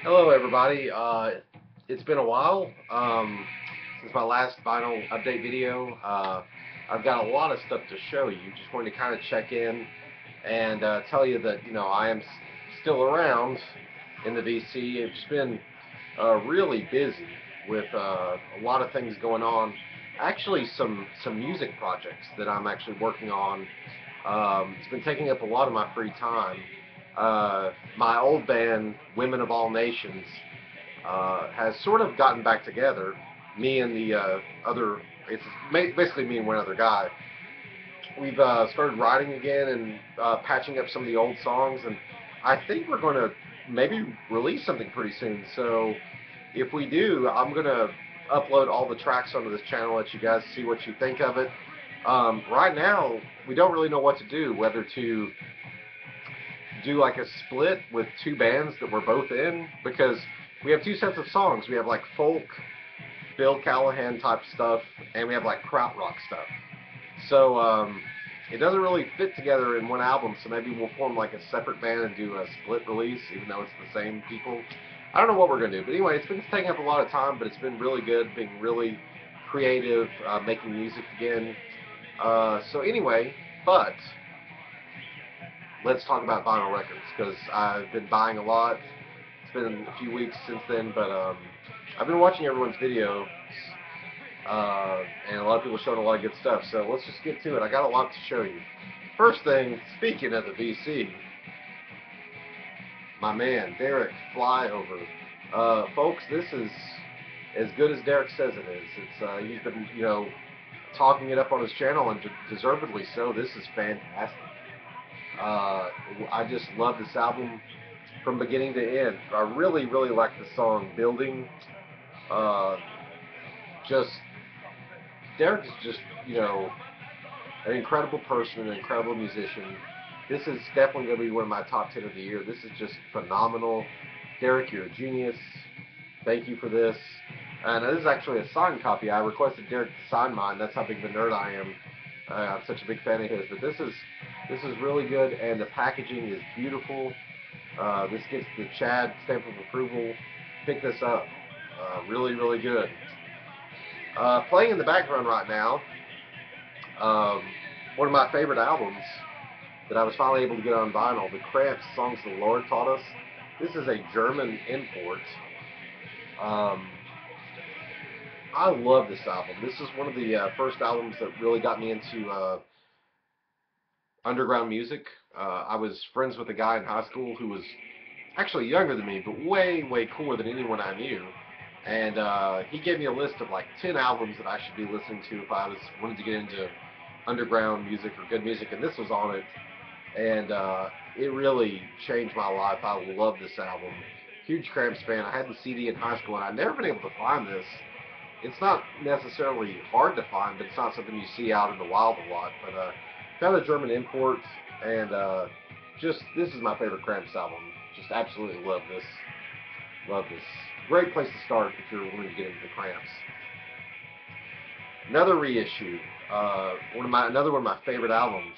Hello, everybody. It's been a while since my last vinyl update video. I've got a lot of stuff to show you. Just wanted to kind of check in and tell you that I am still around in the VC. It's been really busy with a lot of things going on. Actually, some music projects that I'm actually working on. It's been taking up a lot of my free time. My old band, Women of All Nations, has sort of gotten back together. Me and the it's basically me and one other guy. We've started writing again and patching up some of the old songs, and I think we're going to maybe release something pretty soon. So if we do, I'm going to upload all the tracks onto this channel, let you guys see what you think of it. Right now, we don't really know what to do, whether to do like a split with two bands that we're both in, because we have two sets of songs. We have like folk, Bill Callahan type stuff, and we have like krautrock stuff. So it doesn't really fit together in one album. So maybe we'll form like a separate band and do a split release, even though it's the same people. I don't know what we're gonna do, but anyway, it's been taking up a lot of time, but it's been really good, being really creative, making music again. So anyway, but let's talk about vinyl records because I've been buying a lot. It's been a few weeks since then, but I've been watching everyone's videos, and a lot of people showing a lot of good stuff. So let's just get to it. I got a lot to show you. First thing, speaking of the VC, my man Derek Flyover, folks, this is as good as Derek says it is. It's he's been talking it up on his channel, and deservedly so. This is fantastic. I just love this album from beginning to end. I really, really like the song "Building." Uh, just Derek is just an incredible person, an incredible musician. This is definitely going to be one of my top 10 of the year. This is just phenomenal. Derek, you're a genius. Thank you for this. And this is actually a signed copy. I requested Derek to sign mine. That's how big of a nerd I am. I'm such a big fan of his. But this is really good, and the packaging is beautiful. This gets the Chad stamp of approval. Pick this up. Really, really good. Playing in the background right now, um, one of my favorite albums that I was finally able to get on vinyl, the Cramps Songs the Lord Taught Us. This is a German import. Um, I love this album. This is one of the first albums that really got me into underground music. I was friends with a guy in high school who was actually younger than me, but way, way cooler than anyone I knew. And he gave me a list of like 10 albums that I should be listening to if I wanted to get into underground music or good music, and this was on it. And it really changed my life. I love this album. Huge Cramps fan. I had the CD in high school, and I'd never been able to find this. It's not necessarily hard to find, but it's not something you see out in the wild a lot. But found a German import, and just this is my favorite Cramps album. Just absolutely love this. Love this. Great place to start if you're wanting to get into the Cramps. Another reissue. Another one of my favorite albums.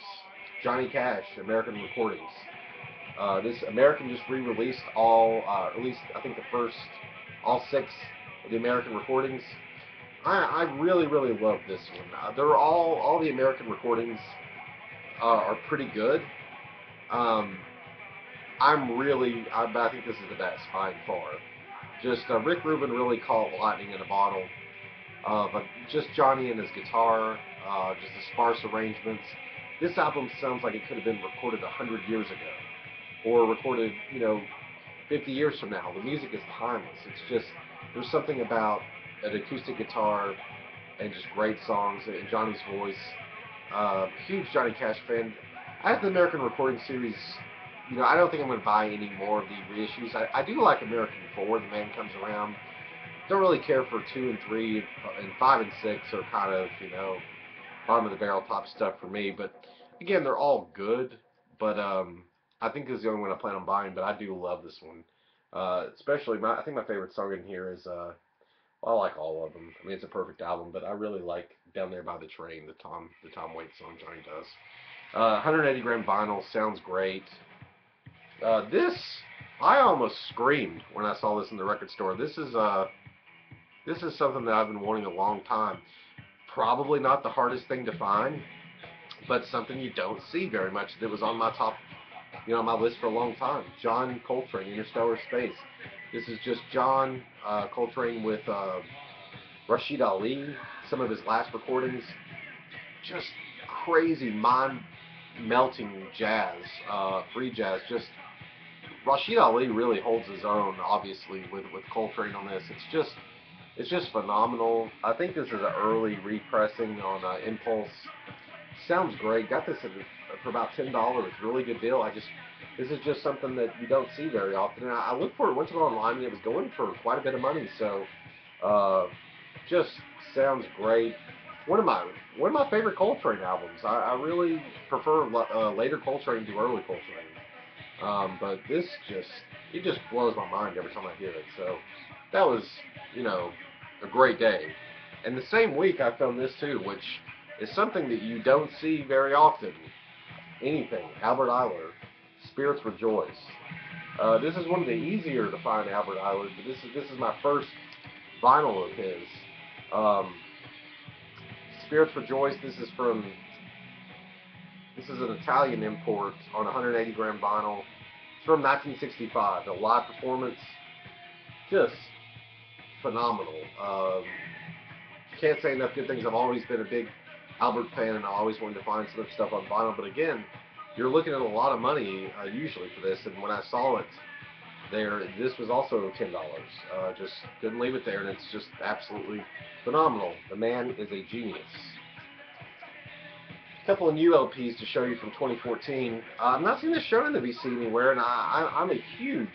Johnny Cash, American Recordings. This American just re-released at least I think the first, all six of the American recordings. I really, really love this one. They're all the American recordings are pretty good. Um, I think this is the best by far. Just Rick Rubin really caught lightning in a bottle. But just Johnny and his guitar, just the sparse arrangements. This album sounds like it could have been recorded 100 years ago, or recorded 50 years from now. The music is timeless. It's just there's something about an acoustic guitar and just great songs and Johnny's voice. Huge Johnny Cash fan. I have the American Recording Series. I don't think I'm going to buy any more of the reissues. I do like American 4, The Man Comes Around. Don't really care for 2 and 3, and 5 and 6 are kind of, bottom of the barrel top stuff for me. But again, they're all good. But I think this is the only one I plan on buying. But I do love this one. Especially, I think my favorite song in here is, well, I like all of them. I mean, it's a perfect album, but I really like Down There by the Train, the Tom Waits song Johnny does. 180 gram vinyl sounds great. This I almost screamed when I saw this in the record store. This is something that I've been wanting a long time. Probably not the hardest thing to find, but something you don't see very much. That was on my top, on my list for a long time. John Coltrane, Interstellar Space. This is just John Coltrane with Rashid Ali. Some of his last recordings, just crazy, mind-melting jazz, free jazz. Just Rashid Ali really holds his own, obviously, with Coltrane on this. It's just phenomenal. I think this is an early repressing on Impulse. Sounds great. Got this for about $10. Really good deal. This is just something that you don't see very often. And I looked for it, went to it online, and it was going for quite a bit of money. So, just sounds great. One of my favorite Coltrane albums. I really prefer later Coltrane to early Coltrane. But this it just blows my mind every time I hear it. So that was, a great day. And the same week I found this too, which is something that you don't see very often. Anything. Albert Ayler, Spirits Rejoice. This is one of the easier to find Albert Ayler, but this is my first vinyl of his. Spirits Rejoice. This is an Italian import on 180 gram vinyl. It's from 1965. A live performance, just phenomenal. Can't say enough good things. I've always been a big Albert fan, and I always wanted to find some stuff on vinyl. But again, you're looking at a lot of money usually for this. And when I saw it there, this was also $10. Just couldn't leave it there, and it's just absolutely phenomenal. The man is a genius. A couple of new LPs to show you from 2014. I've not seen this shown in the VC anywhere, and I'm a huge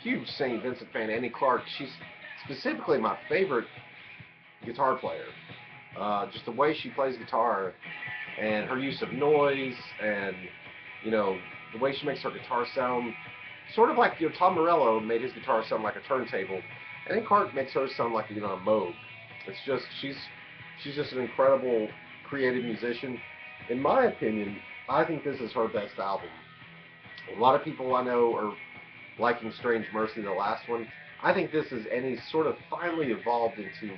St. Vincent fan. Annie Clark, she's specifically my favorite guitar player. Just the way she plays guitar and her use of noise, and the way she makes her guitar sound sort of like Tom Morello made his guitar sound like a turntable. Annie Clark makes hers sound like a Moog. It's just she's just an incredible creative musician. In my opinion, I think this is her best album. A lot of people I know are liking Strange Mercy, the last one. I think this is Annie sort of finally evolved into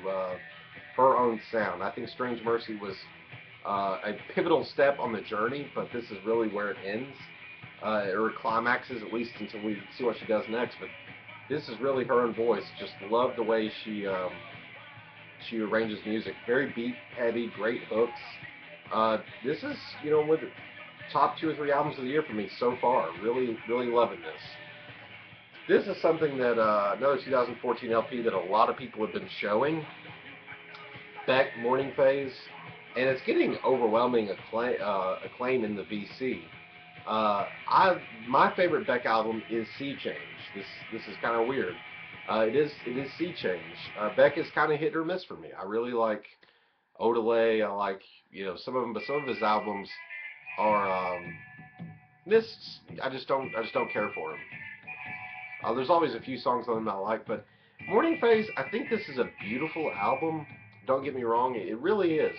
her own sound. I think Strange Mercy was a pivotal step on the journey, but this is really where it ends. Or climaxes, at least until we see what she does next. But this is really her own voice. Just love the way she arranges music. Very beat heavy, great hooks. This is one of the top 2 or 3 albums of the year for me so far. Really loving this. This is something that another 2014 LP that a lot of people have been showing. Beck, Morning Phase, and it's getting overwhelming acclaim in the VC. My favorite Beck album is Sea Change. This is kind of weird. It is Sea Change. Beck is kind of hit or miss for me. I really like Odelay. I like some of them, but some of his albums are I just don't care for him. There's always a few songs on them I like, but Morning Phase, I think this is a beautiful album. Don't get me wrong, it really is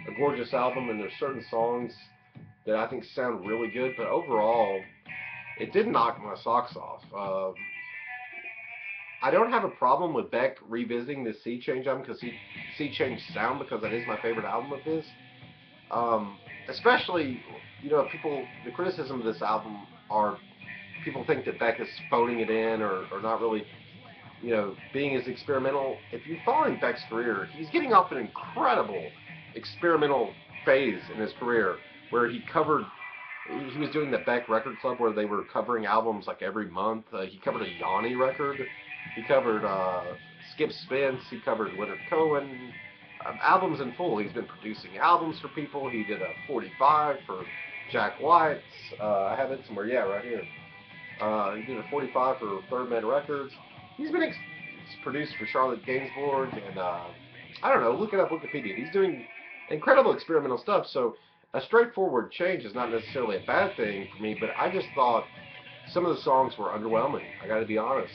a gorgeous album, and there's certain songs that I think sound really good, but overall, it did knock my socks off. I don't have a problem with Beck revisiting this Sea Change album, because Sea Change sound, because that is my favorite album of his. Especially, the criticism of this album are people think that Beck is phoning it in, or not really, being as experimental. If you're following Beck's career, he's getting off an incredible experimental phase in his career, where he was doing the Beck Record Club, where they were covering albums like every month. He covered a Yanni record. He covered Skip Spence. He covered Leonard Cohen. Albums in full. He's been producing albums for people. He did a 45 for Jack White's. I have it somewhere. Yeah, right here. He did a 45 for Third Man Records. He's been produced for Charlotte Gainsbourg, and I don't know, look it up Wikipedia. He's doing incredible experimental stuff, so a straightforward change is not necessarily a bad thing for me, but I just thought some of the songs were underwhelming. I got to be honest.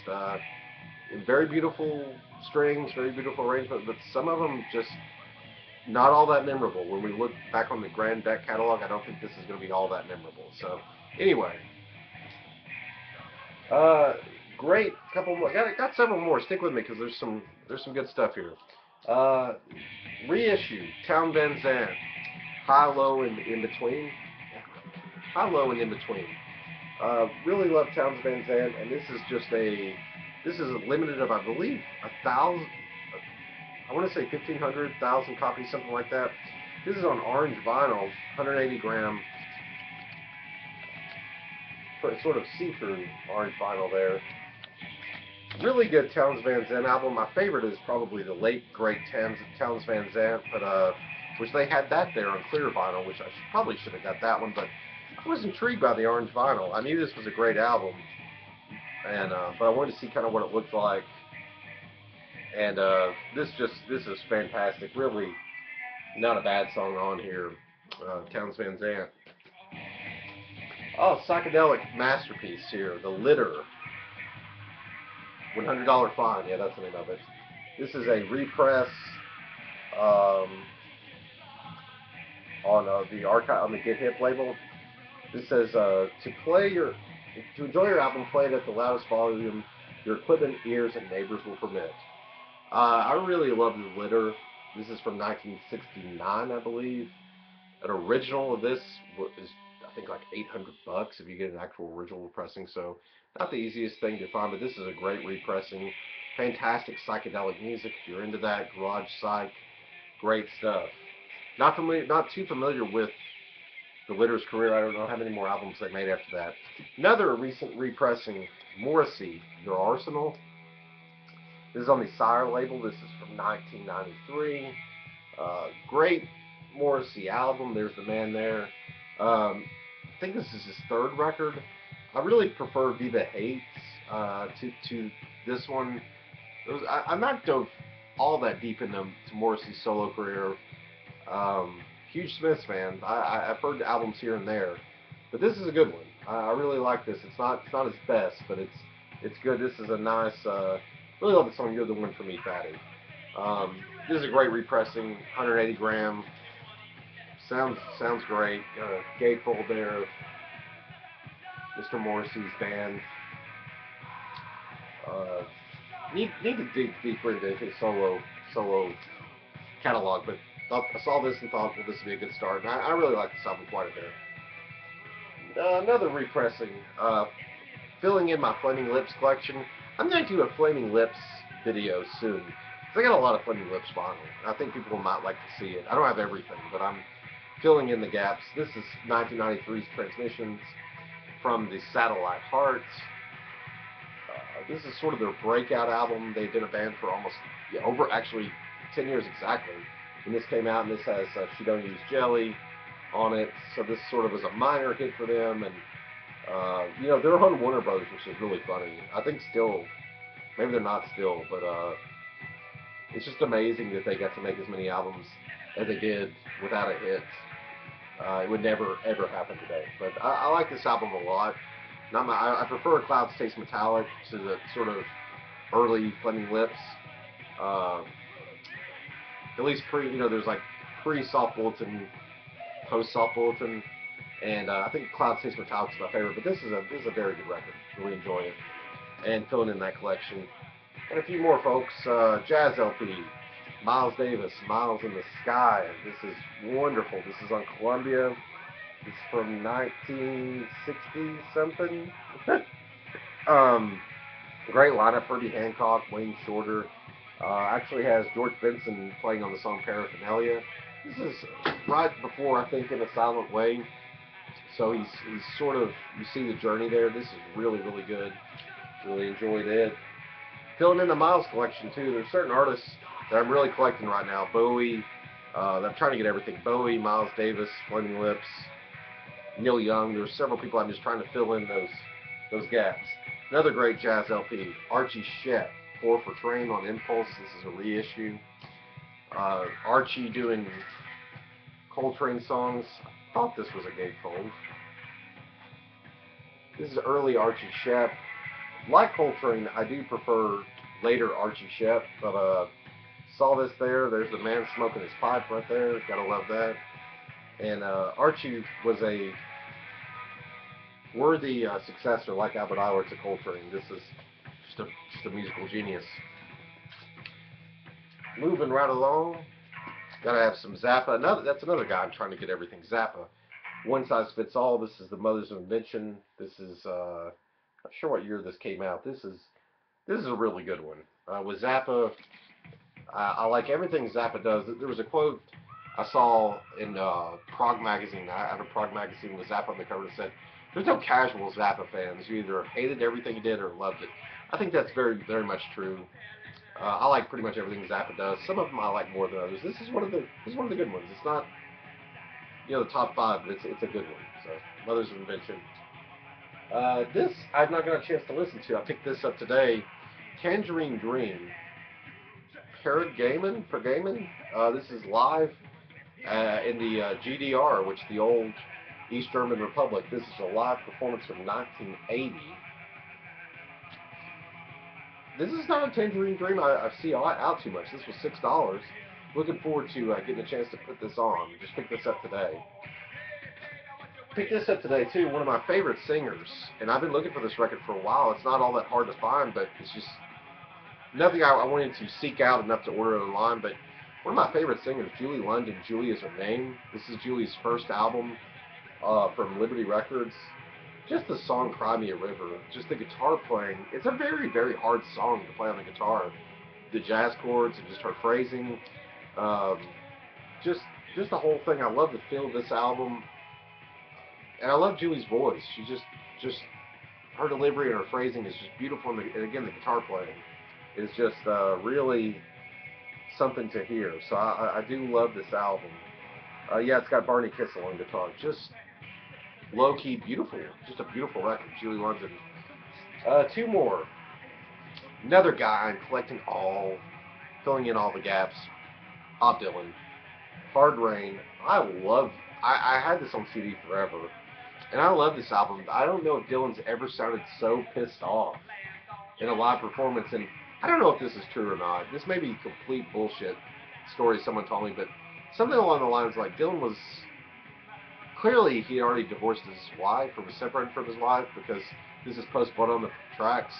Very beautiful strings, very beautiful arrangement, but some of them just not all that memorable. When we look back on the Grand Beck catalog, I don't think this is going to be all that memorable. So, anyway. Uh, Great. Couple more. Got several more. Stick with me because there's some good stuff here. Uh, Reissue. Town Van Zandt. High, low, and in between. High, low, and in between. Really love Towns Van Zandt, and this is a limited of, I believe, 1,000. I want to say 1,500, 1,000 copies, something like that. This is on orange vinyl, 180 gram, sort of see-through orange vinyl there. Really good Towns Van Zandt album. My favorite is probably the late great Towns Van Zandt, but which they had that there on clear vinyl, which I probably should have got that one, but I was intrigued by the orange vinyl. I knew this was a great album, and but I wanted to see kind of what it looked like. And this is fantastic. Really, not a bad song on here. Towns Van Zandt. Oh, psychedelic masterpiece here. The Litter. $100 fine. Yeah, that's the name of it. This is a repress on the archive on the Get Hip label. This says to enjoy your album, play it at the loudest volume your equipment, ears, and neighbors will permit. I really love The Litter. This is from 1969, I believe. An original of this is, I think, like $800 if you get an actual original pressing. So not the easiest thing to find, but this is a great repressing. Fantastic psychedelic music. If you're into that, garage psych, great stuff. Not too familiar with The Litter's career. I don't know how many more albums they made after that. Another recent repressing, Morrissey, Your Arsenal. This is on the Sire label. This is from 1993. Great Morrissey album. There's the man there. I think this is his third record. I really prefer Viva Hates to this one. I'm not dove all that deep into Morrissey's solo career. Huge Smiths fan. I've heard the albums here and there, but this is a good one. I really like this. It's not his best, but it's good. This is a nice. Really love the song "You're the One for Me, Fatty." This is a great repressing, 180 gram. Sounds great. Gatefold there. Mr. Morrissey's band. Need to dig deeper into his solo catalog, but I saw this and thought, well, this would be a good start. And I really like this album quite a bit. Another repressing, filling in my Flaming Lips collection. I'm going to do a Flaming Lips video soon. I got a lot of Flaming Lips vinyl. I think people might like to see it. I don't have everything, but I'm filling in the gaps. This is 1993's Transmissions from the Satellite Heart. This is sort of their breakout album. They've been a band for almost over actually 10 years exactly. And this came out, and this has She Don't Use Jelly on it. So this sort of was a minor hit for them. And they're on Warner Brothers, which is really funny. I think still, maybe they're not still, but it's just amazing that they got to make as many albums as they did without a hit. It would never, ever happen today. But I like this album a lot. I prefer Clouds Taste Metallic to the sort of early Flaming Lips. At least there's like pre-Soft Bulletin, post-Soft Bulletin. And I think Clouds Taste Metallic is my favorite. But this is a very good record. Really enjoy it. And filling in that collection. And a few more folks. Jazz LP. Miles Davis, Miles in the Sky. This is wonderful. This is on Columbia. It's from 1960 something. Great lineup. Herbie Hancock, Wayne Shorter. Actually has George Benson playing on the song Paraphernalia. This is right before, I think, In a Silent Way. So he's sort of, you see the journey there. This is really, really good. Really enjoyed it. Filling in the Miles collection too. There's certain artists that I'm really collecting right now. Bowie. I'm trying to get everything. Bowie, Miles Davis, Flaming Lips, Neil Young. There's several people I'm just trying to fill in those gaps. Another great jazz LP. Archie Shepp, 4 for Train on Impulse. This is a reissue. Archie doing Coltrane songs. I thought this was a gatefold. This is early Archie Shepp. Like Coltrane, I do prefer later Archie Shepp, but saw this there. There's the man smoking his pipe right there. Gotta love that. And Archie was a worthy successor, like Albert Ayler to Coltrane. This is just a musical genius. Moving right along, gotta have some Zappa. That's another guy I'm trying to get everything Zappa. One size fits all. This is the Mothers of Invention. This is not sure what year this came out. This is a really good one. With Zappa, I like everything Zappa does. There was a quote I saw in Prog magazine. I have a Prog magazine with Zappa on the cover that said, "There's no casual Zappa fans. You either hated everything he did or loved it." I think that's very, very much true. I like pretty much everything Zappa does. Some of them I like more than others. This is one of the good ones. It's not the top five, but it's a good one. So Mothers of Invention. This I've not got a chance to listen to. I picked this up today. Tangerine Dream. Pergamon. This is live in the GDR, which is the old East German Republic. This is a live performance from 1980. This is not a Tangerine Dream I see out too much. This was $6. Looking forward to getting a chance to put this on. Just picked this up today. Picked this up today too. One of my favorite singers, and I've been looking for this record for a while. It's not all that hard to find, but it's just nothing I wanted to seek out enough to order it online. But one of my favorite singers, Julie London. Julie is her name. This is Julie's first album from Liberty Records. Just the song "Cry Me a River," just the guitar playing. It's a very, very hard song to play on the guitar. The jazz chords and just her phrasing, um, just the whole thing. I love the feel of this album, and I love Julie's voice. She just her delivery and her phrasing is just beautiful. And again, the guitar playing is just really something to hear. So I do love this album. Yeah, it's got Barney Kissel on guitar. Just low-key beautiful. Just a beautiful record. Julie London. Two more. Another guy I'm collecting filling in all the gaps. Bob Dylan. Hard Rain. I had this on CD forever. And I love this album. I don't know if Dylan's ever sounded so pissed off in a live performance. And I don't know if this is true or not. This may be complete bullshit story someone told me, but something along the lines like Dylan was clearly he already divorced his wife or was separated from his wife, because this is post Blood on the Tracks.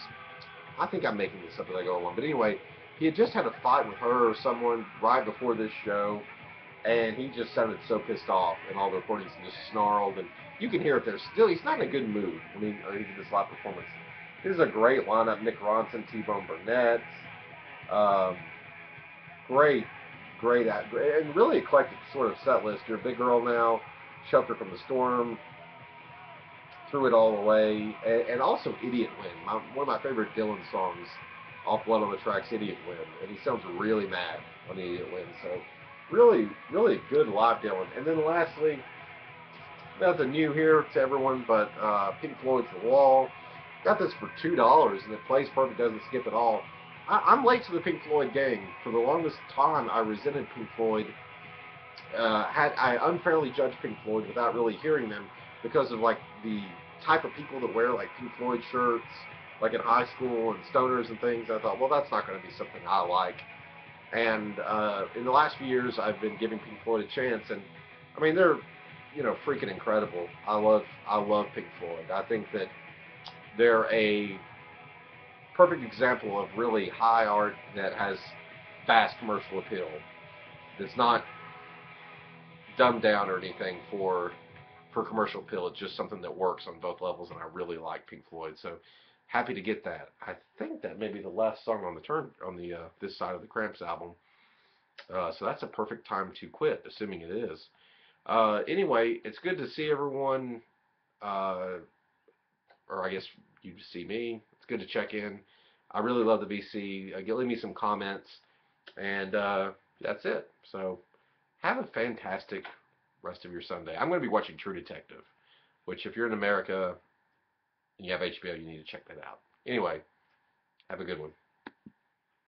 I think I'm making this up as I go along. But anyway, he had just had a fight with her or someone right before this show, and he just sounded so pissed off in all the recordings and just snarled. And you can hear it there. Still, he's not in a good mood when he did this live performance. This is a great lineup. Nick Ronson, T-Bone Burnett. Um, great, and really eclectic sort of set list. You're a Big Girl Now, Shelter from the Storm, Threw It All Away, and also Idiot Win. One of my favorite Dylan songs off Blood on the Tracks, Idiot Win. And he sounds really mad on the Idiot Win. So really, really good live Dylan. And then lastly, nothing new here to everyone, but Pink Floyd's The Wall. Got this for $2, and it plays perfect, doesn't skip at all. I'm late to the Pink Floyd gang. For the longest time, I resented Pink Floyd. I unfairly judged Pink Floyd without really hearing them because of like the type of people that wear like Pink Floyd shirts, like in high school and stoners and things. I thought, well, that's not going to be something I like. And in the last few years, I've been giving Pink Floyd a chance, and I mean they're freaking incredible. I love Pink Floyd. I think that they're a perfect example of really high art that has vast commercial appeal. It's not dumbed down or anything for commercial appeal. It's just something that works on both levels, and I really like Pink Floyd. So happy to get that. I think that may be the last song on the this side of the Cramps album. So that's a perfect time to quit, assuming it is. Anyway, it's good to see everyone. Or I guess you see me. It's good to check in. I really love the BC. Leave me some comments, and that's it. So have a fantastic rest of your Sunday. I'm going to be watching True Detective, which if you're in America and you have HBO, you need to check that out. Anyway, have a good one.